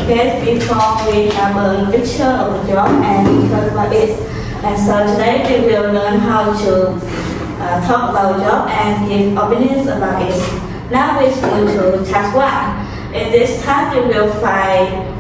Okay, before we have a picture of the job and talk about it. And so today we will learn how to talk about the job and give opinions about it. Now we move to task 1. In this task you will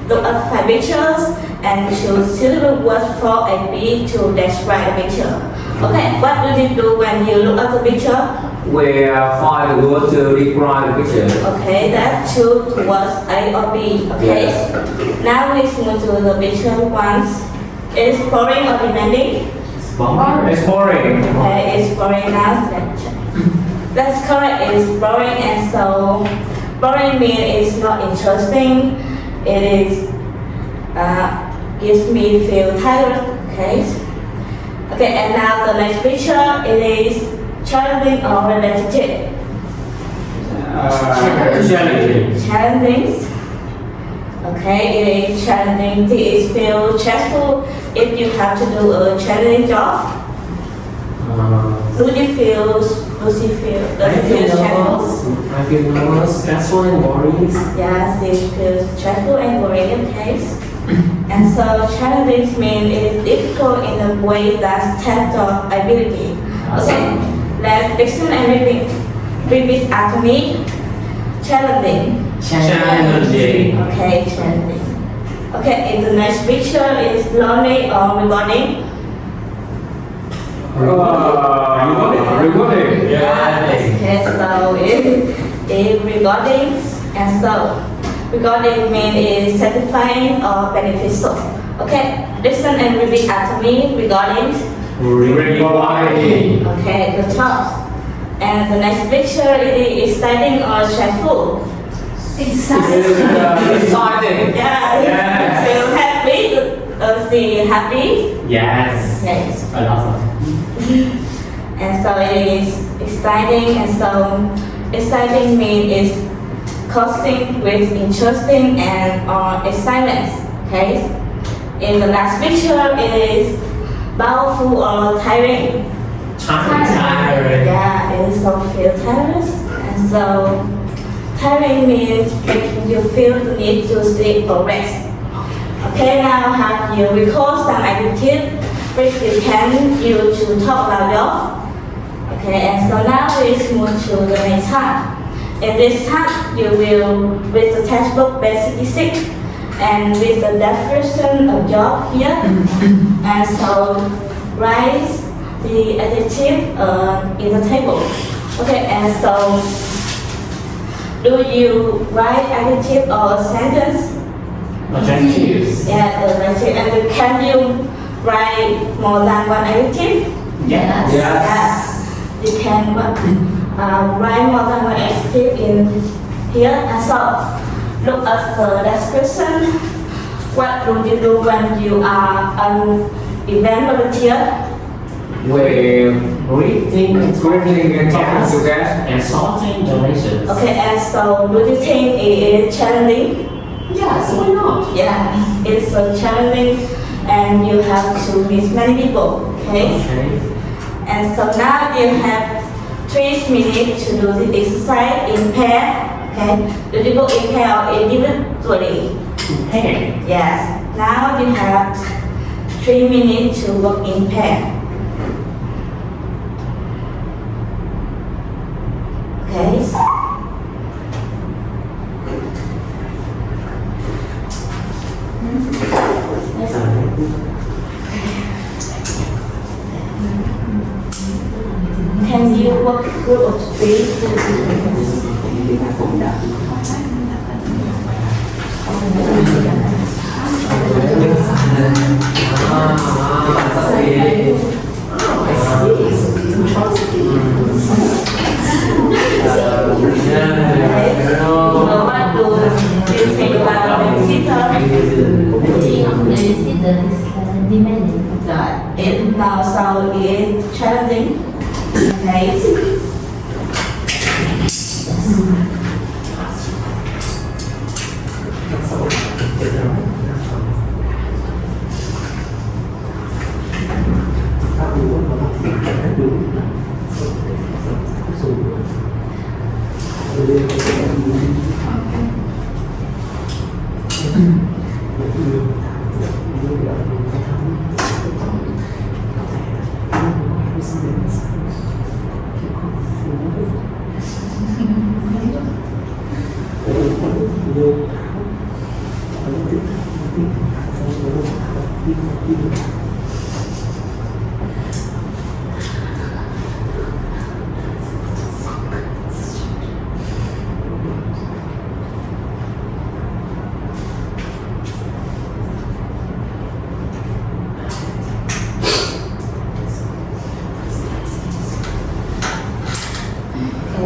look up 5 pictures and choose suitable words for A, B to describe the picture. Okay, what do you do when you look at the picture? We find the word to describe the picture. Okay, that choose words A or B. Okay. Yes. Now we move to the picture 1. Is boring or demanding? It's boring. Okay, it's boring now. That's correct. It's boring, and so boring means it's not interesting. It is gives me feel tired. Okay. Okay, and now the next picture it is challenging or repetitive. Challenging. Okay, it is challenging. It feels stressful if you have to do a challenging job. Does it feel stressful? I feel nervous, stressful, and boring. Yes, it feels stressful and boring. Okay. And so challenging means it is difficult in a way that tests your ability. Okay, let's listen and repeat after me. Challenging. Okay, challenging. Okay, in the next picture is learning or rewarding. Rewarding. Okay, so it rewarding, and so rewarding means it is satisfying or beneficial. Okay, listen and repeat after me. Rewarding. Okay, good job. And the next picture is exciting or stressful. Exciting. Yeah. Feel happy. Feel happy. Yes. Yes. A lot of. And so it is exciting, and so exciting means it's causing with interesting and excitement. Okay. In the last picture it is powerful or tiring. Tiring. Yeah, it is so feel tired, and so tiring means making you feel the need to sleep or rest. Okay, now have you recall some activities which you can use to talk about job. Okay, and so now we move to the next task. In this task, you will read the textbook basic and read the definition of job here, and so write the adjective in the table. Okay, and so do you write adjective or sentence? Adjectives. Yeah, adjective. And can you write more than one adjective? Yes. Yes. You can write more than one adjective in here. And so look at the description. What do you do when you are an event volunteer? We reading, talking to guests, and sorting donations. Okay, and so do you think it is challenging? Yes, why not? Yeah, it's so challenging, and you have to meet many people. Okay. And so now you have 3 minutes to do the exercise in pair. Okay. Do you go in pair or individually? In pair. Yes. Now you have 3 minutes to work in pair. Okay. Can you work group of 3? So what do you think about the Babysitter is demanding. It now so it's challenging. Okay. And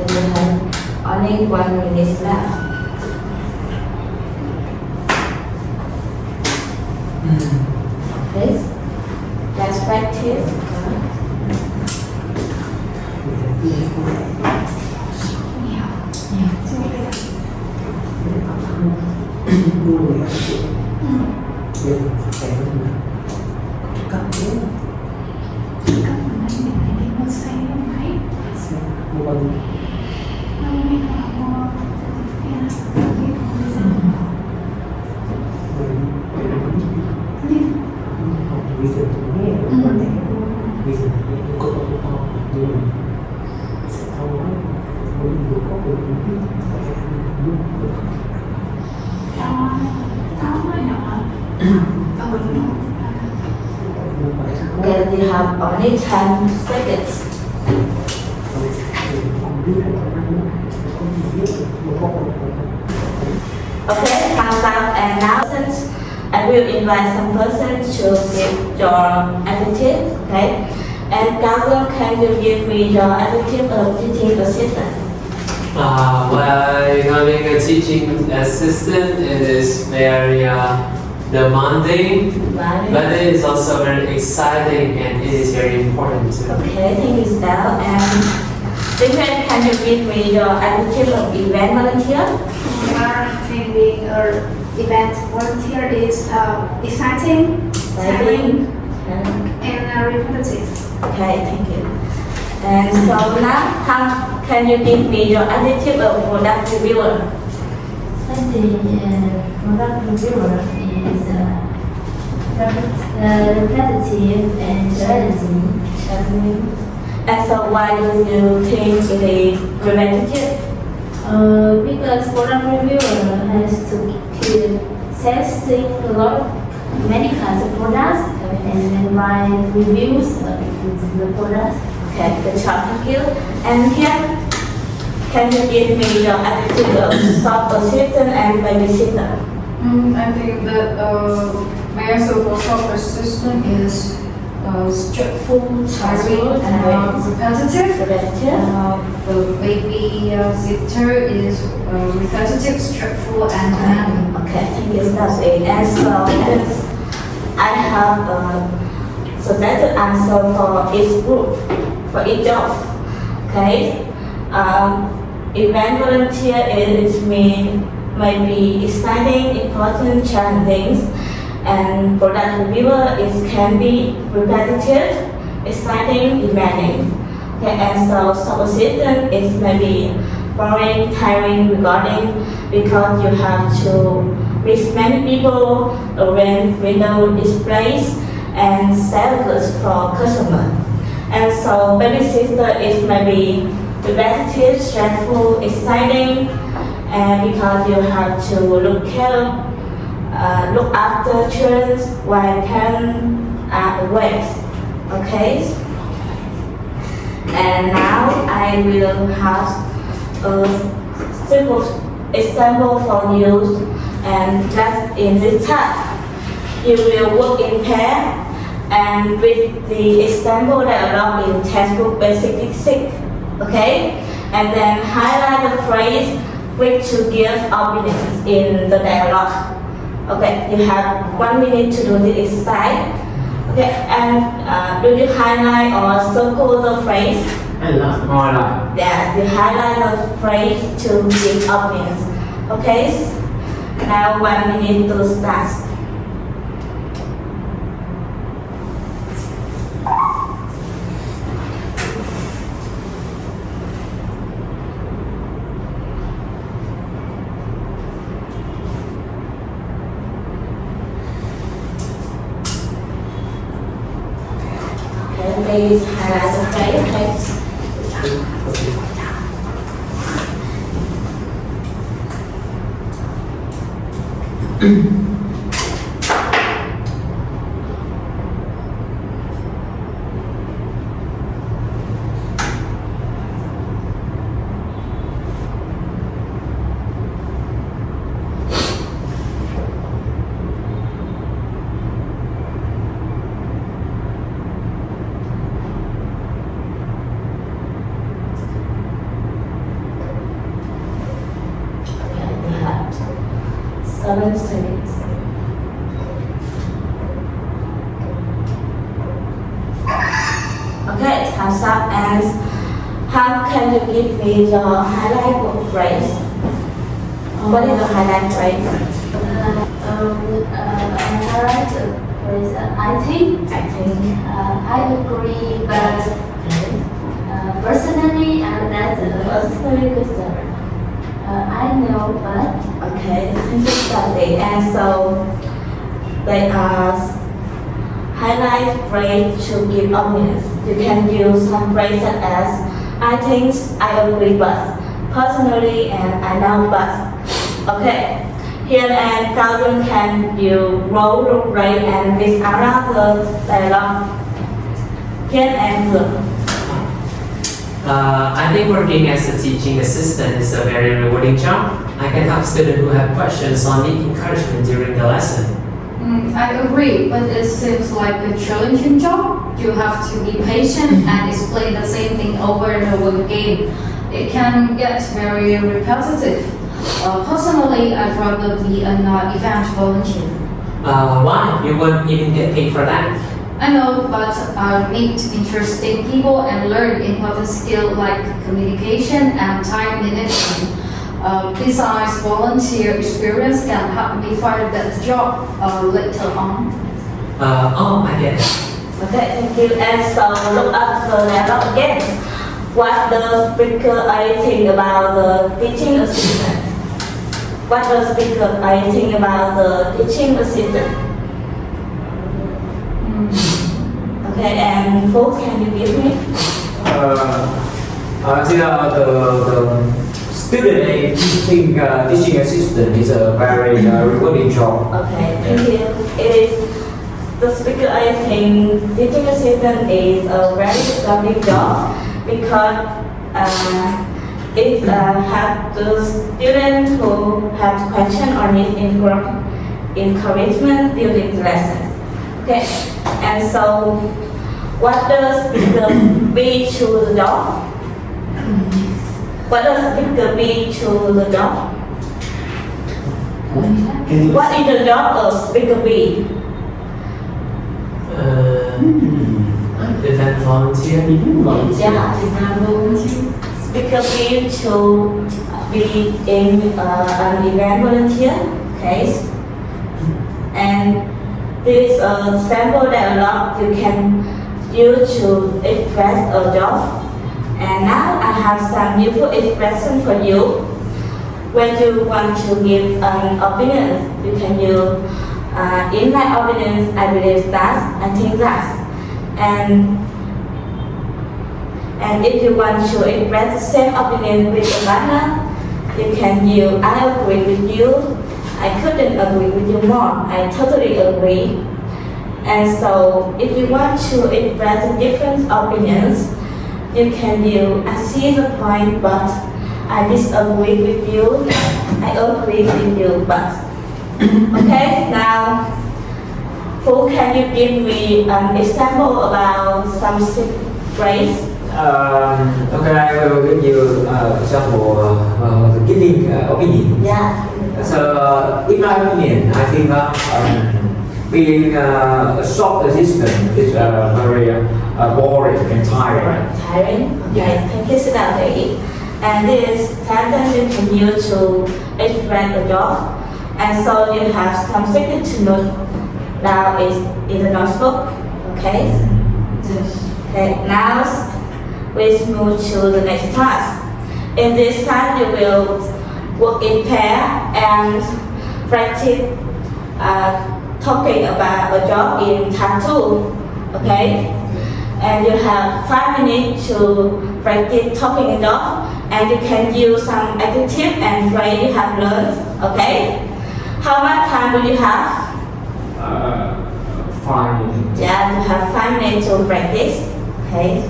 you have only 1 minute left. Please, let's practice. Okay, we have only 10 seconds. Okay, thumbs up, and now since I will invite some person to give your attitude, okay? And Gavin, can you give me your attitude of teaching assistant? Well, being a teaching assistant, it is very demanding, but it is also very exciting and it is very important too. Okay, thank you, Stella. And David, can you give me your attitude of event volunteer? Being an event volunteer is exciting, tiring, and repetitive. Okay, thank you. And so now, how can you give me your attitude of product reviewer? The product reviewer is repetitive and challenging. And so why do you think it is repetitive? Because product reviewer has to keep testing many kinds of products and then write reviews of the products. Okay, good job, thank you. And here, can you give me your attitude of soft assistant and babysitter? I think that my answer for soft assistant is stressful, tiring, and repetitive. The baby sitter is repetitive, stressful, and demanding. Okay, thank you, that's it. And so, yes, I have a selected answer for each group, for each job. Okay, event volunteer is maybe exciting, important, challenging, and product reviewer can be repetitive, exciting, demanding. Okay, and so assistant is maybe boring, tiring, regarding because you have to reach many people, arrange window displays, and sell goods for customer. And so babysitter is maybe repetitive, stressful, exciting, and because you have to look after children while parents are away. Okay? And now I will have a simple example for you, and that in this task you will work in pair and with the example dialogue in textbook basic 6. Okay? And then highlight the phrase which to give opinions in the dialogue. Okay, you have 1 minute to do the exercise. Okay, and do you highlight or circle the phrase? Highlight. Yeah, you highlight the phrase to give opinions. Okay, now 1 minute to start. please highlight the phrase. Okay, 7 seconds. Okay, time's up. And how can you give me the highlight word phrase? What is the highlight phrase? I highlight the phrase, I think, I agree, but personally, that's Personally, good job. I know, but Okay, thank you, Sandy. And so they are highlight phrase to give opinions. You can use some phrases such as I think, I agree, but personally, and I know, but. Okay, here and Calvin, can you roll the play and read out the dialogue? Here and Huyền. I think working as a teaching assistant is a very rewarding job. I can help students who have questions or need encouragement during the lesson. I agree, but it seems like a challenging job. You have to be patient and explain the same thing over and over again. It can get very repetitive. Personally, I'd rather be an event volunteer. Why? You won't even get paid for that. I know, but I meet interesting people and learn important skills like communication and time management. Besides, volunteer experience can help me find a better job later on. I get it. Okay, thank you. And so look up the dialogue again. What the speaker are you think about the teaching assistant? What the speaker are you think about the teaching assistant? Okay, and folks, can you give me? I think the student in teaching assistant is a very rewarding job. Okay, thank you. It is the speaker I think teaching assistant is a very lovely job because it helps the students who have question or need encouragement during the lesson. Okay, and so what does the be to the job? What does speaker be to the job? What is the job of speaker be? Event volunteer. Yeah, speaker be to be in an event volunteer case, and this sample dialogue you can use to express a job. And now I have some useful expression for you. When you want to give an opinion, you can use in my opinion, I believe that, I think that. And if you want to express the same opinion with a partner, you can use I agree with you, I couldn't agree with you more, I totally agree. And so if you want to express different opinions, you can use I see the point but I disagree with you, I agree with you but. Okay, now who can you give me an example about some phrase? Okay, I will give you example giving opinion. Yeah. So, in my opinion, I think being a shop assistant is very boring and tiring. Tiring? Okay, Yeah. thank you, Siddharthi. And this sentence you can use to explain the job. And so you have something to note now is in the notebook. Okay? Yes. Okay, now we move to the next task. In this task, you will work in pair and practice talking about a job in task 2. Okay? and you have 5 minutes to practice talking it off, and you can use some adjective and phrase you have learned. Okay? How much time will you have? 5 minutes. Yeah, you have 5 minutes to practice. Okay.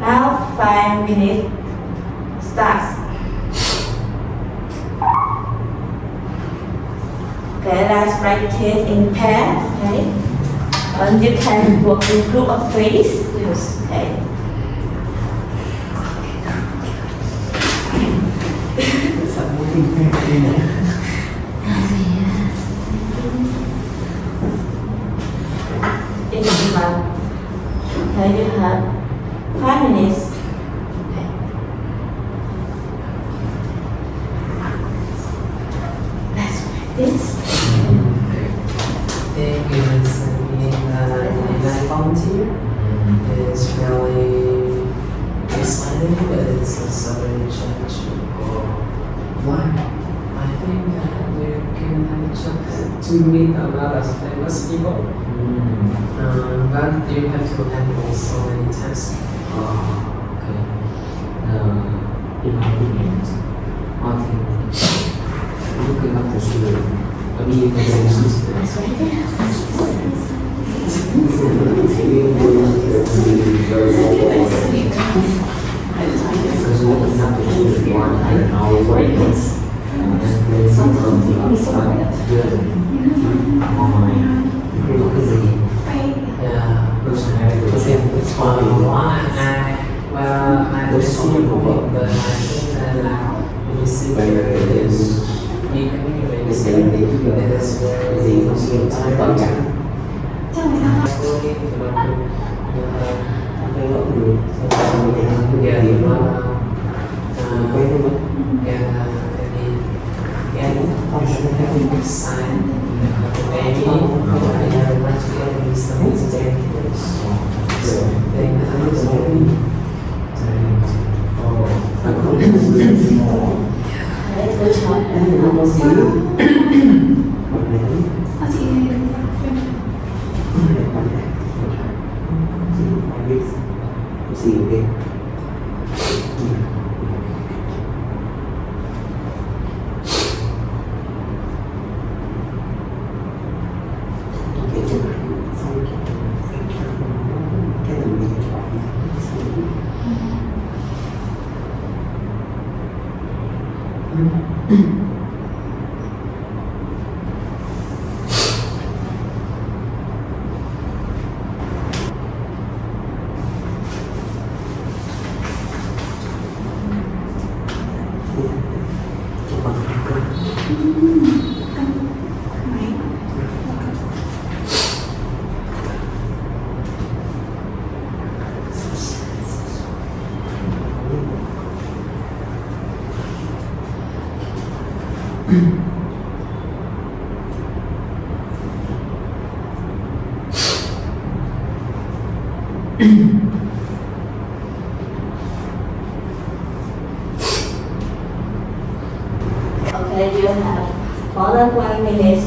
Now 5 minutes starts. Okay, let's practice in pair. Okay. And you can work in group of 3. Yes. Okay. In the month. Okay, you have 5 minutes. Okay. Let's practice. Thank you, Miss Nina volunteer. It's really exciting, but it's also very challenging. Why? I think that you can have a chance to meet a lot of famous people. But you have to handle so many tasks. Okay. In my opinion, I think looking up the student, being a very system. Because looking up the student 1 hour wait, and then something good on Yeah. personality. It's funny. I just see the book, but I think that when you see it is you communicate the same thing. It is very time to sign maybe I want to get something to take place. So then I was very Okay, you have more than 1 minute.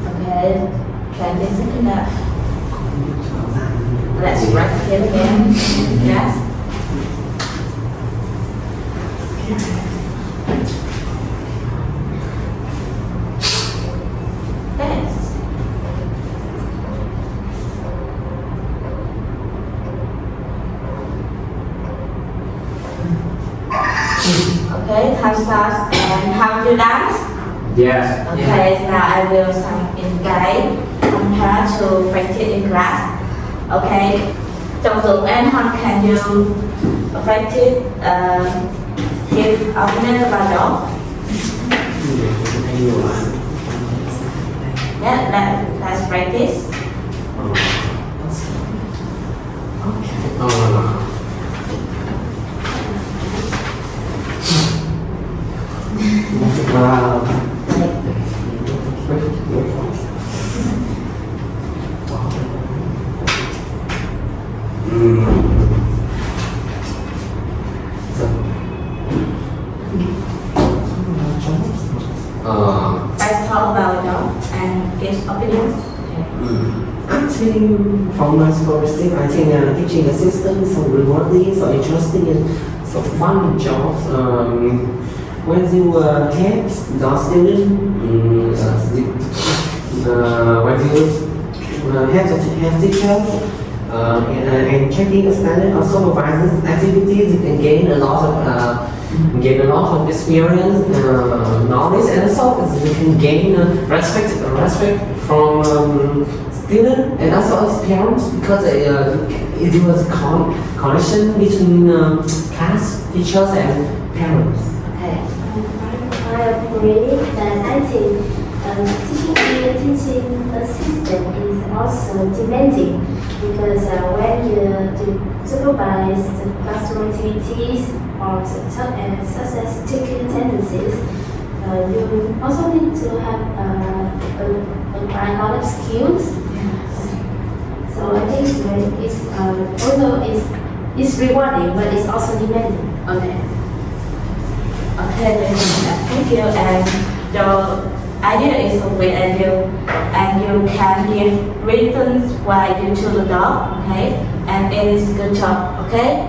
Okay, can this is enough. Let's practice it again. Yes. Thanks. Okay, time starts. And how to dance? Yes. Okay, now I will some in guide. compared to practice in class. Okay. Trọng dụng and how can you practice give opinion about dog? Yeah, let's practice. Wow. Let's talk about dog and give opinions. I think from my perspective, I think teaching assistants so rewarding, so interesting, and so fun jobs. When you help the student, when you help teachers and checking standard of supervisors activities, you can gain a lot of experience, knowledge, and also you can gain respect from student and also as parents because it was connection between class teachers and parents. Okay. I agree that I think teaching assistant is also demanding because when you supervise the classroom activities or such as taking tendencies, you also need to have a lot of skills. So I think it's although it's rewarding, but it's also demanding. Okay. Okay, thank you. And the idea is to win and you can give reasons why you choose the dog. Okay, and it is good job. Okay.